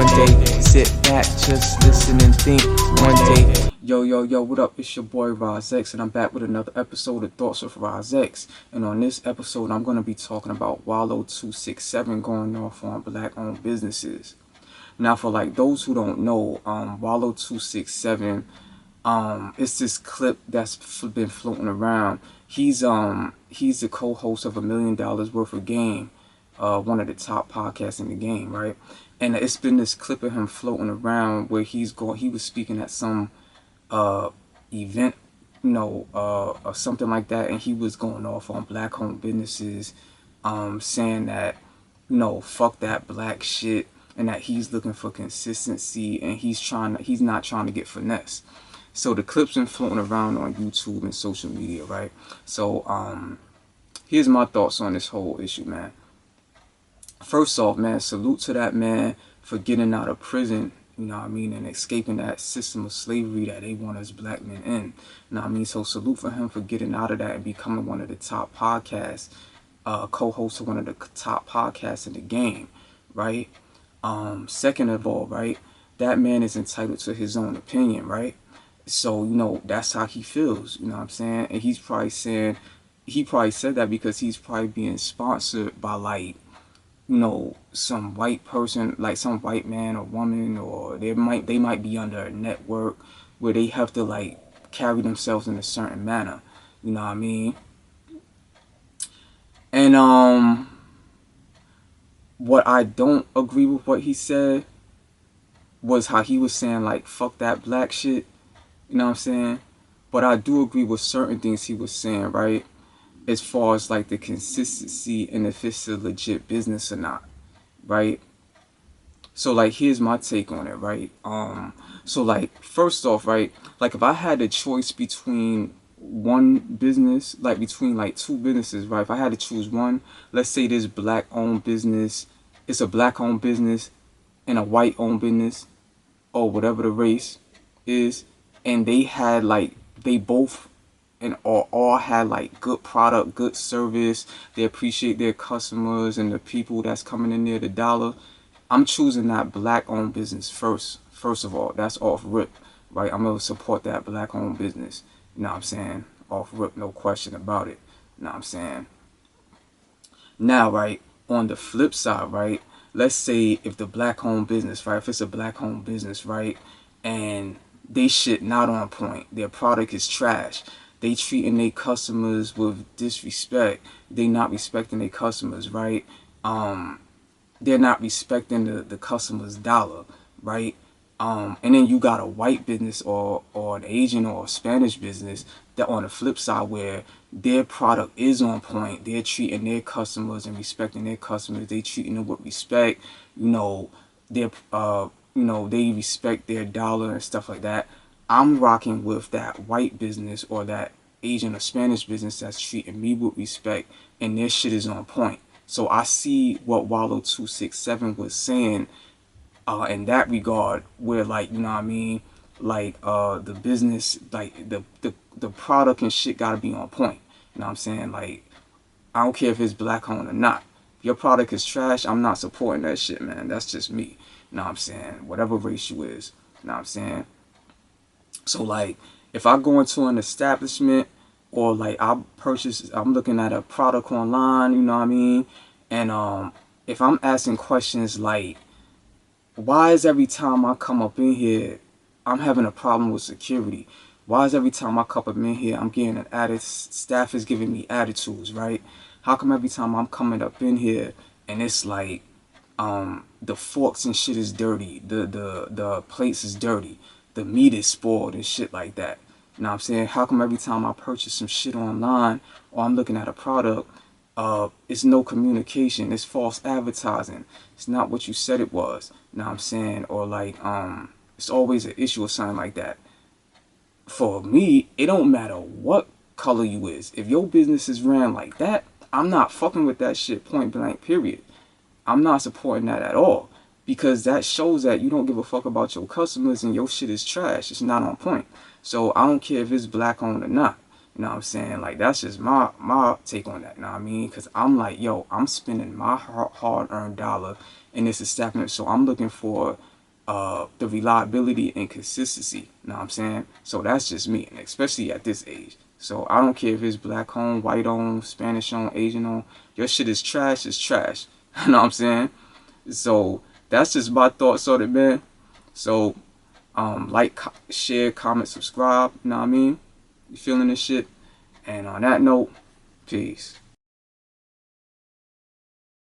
one day. Sit back, just listen and think one day. Yo, what up? It's your boy Ras X, and I'm back with another episode of Thoughtz with Ras X. And on this episode, I'm going to be talking about Wallo267 going off on black-owned businesses. Now, for like those who don't know, Wallo267, it's this clip that's been floating around. He's the co-host of $1 Million Worth of Game, one of the top podcasts in the game, right? And it's been this clip of him floating around where he was speaking at some event, or something like that, and he was going off on black-owned businesses, saying that, fuck that black shit, and that he's looking for consistency, and he's not trying to get finesse. So the clip's been floating around on YouTube and social media, right? So here's my thoughts on this whole issue, man. First off, man, salute to that man for getting out of prison, and escaping that system of slavery that they want us black men in. So salute for him for getting out of that and becoming one of the top podcasts, co-host of one of the top podcasts in the game, right? Second of all, right, that man is entitled to his own opinion, right? So, that's how he feels, and he probably said that because he's probably being sponsored by, like, some white person, like some white man or woman, or they might be under a network where they have to, like, carry themselves in a certain manner, And what I don't agree with what he said was how he was saying, like, fuck that black shit, But I do agree with certain things he was saying, right? As far as, like, the consistency and if it's a legit business or not, right? So, like, here's my take on it, right? So, like, first off, right, like, if I had a choice between one business, like, between, like, two businesses, right? If I had to choose one, let's say this black-owned business, it's a black-owned business and a white-owned business, or whatever the race is, and they had, like, they both and all had, like, good product, good service, they appreciate their customers and the people that's coming in there, the dollar, I'm choosing that black-owned business first of all. That's off rip, right? I'm going to support that black-owned business, off rip, no question about it, Now, right, on the flip side, right, let's say if the black-owned business, right, if it's a black-owned business, right, and they shit not on point, their product is trash, they treating their customers with disrespect, they not respecting their customers, right, they're not respecting the customer's dollar, right, and then you got a white business or an Asian or a Spanish business that on the flip side where their product is on point, they're treating their customers and respecting their customers, they treating them with respect, they're they respect their dollar and stuff like that. I'm rocking with that white business or that Asian or Spanish business that's treating me with respect and their shit is on point. So I see what Wallo267 was saying in that regard, where, like, like, the business, like, the product and shit gotta be on point. Like, I don't care if it's black owned or not. If your product is trash, I'm not supporting that shit, man. That's just me. Whatever race you is. So, like, if I go into an establishment or, like, I'm looking at a product online, and if I'm asking questions like, why is every time I come up in here, I'm having a problem with security? Why is every time I come up in here, I'm getting staff is giving me attitudes, right? How come every time I'm coming up in here and it's like, the forks and shit is dirty, the plates is dirty, the meat is spoiled and shit like that. How come every time I purchase some shit online or I'm looking at a product, it's no communication, it's false advertising, it's not what you said it was, or like, it's always an issue or something like that. For me, it don't matter what color you is. If your business is ran like that, I'm not fucking with that shit, point blank, period. I'm not supporting that at all, because that shows that you don't give a fuck about your customers and your shit is trash. It's not on point. So I don't care if it's black owned or not. Like, that's just my take on that, because I'm like, yo, I'm spending my hard-earned dollar in this establishment, so I'm looking for the reliability and consistency. You know what I'm saying? So that's just me, and especially at this age. So I don't care if it's black owned, white owned, Spanish owned, Asian owned. Your shit is trash. It's trash. You know what I'm saying? So that's just my thoughts on it, man. So like, share, comment, subscribe. You know what I mean? You feeling this shit? And on that note, peace.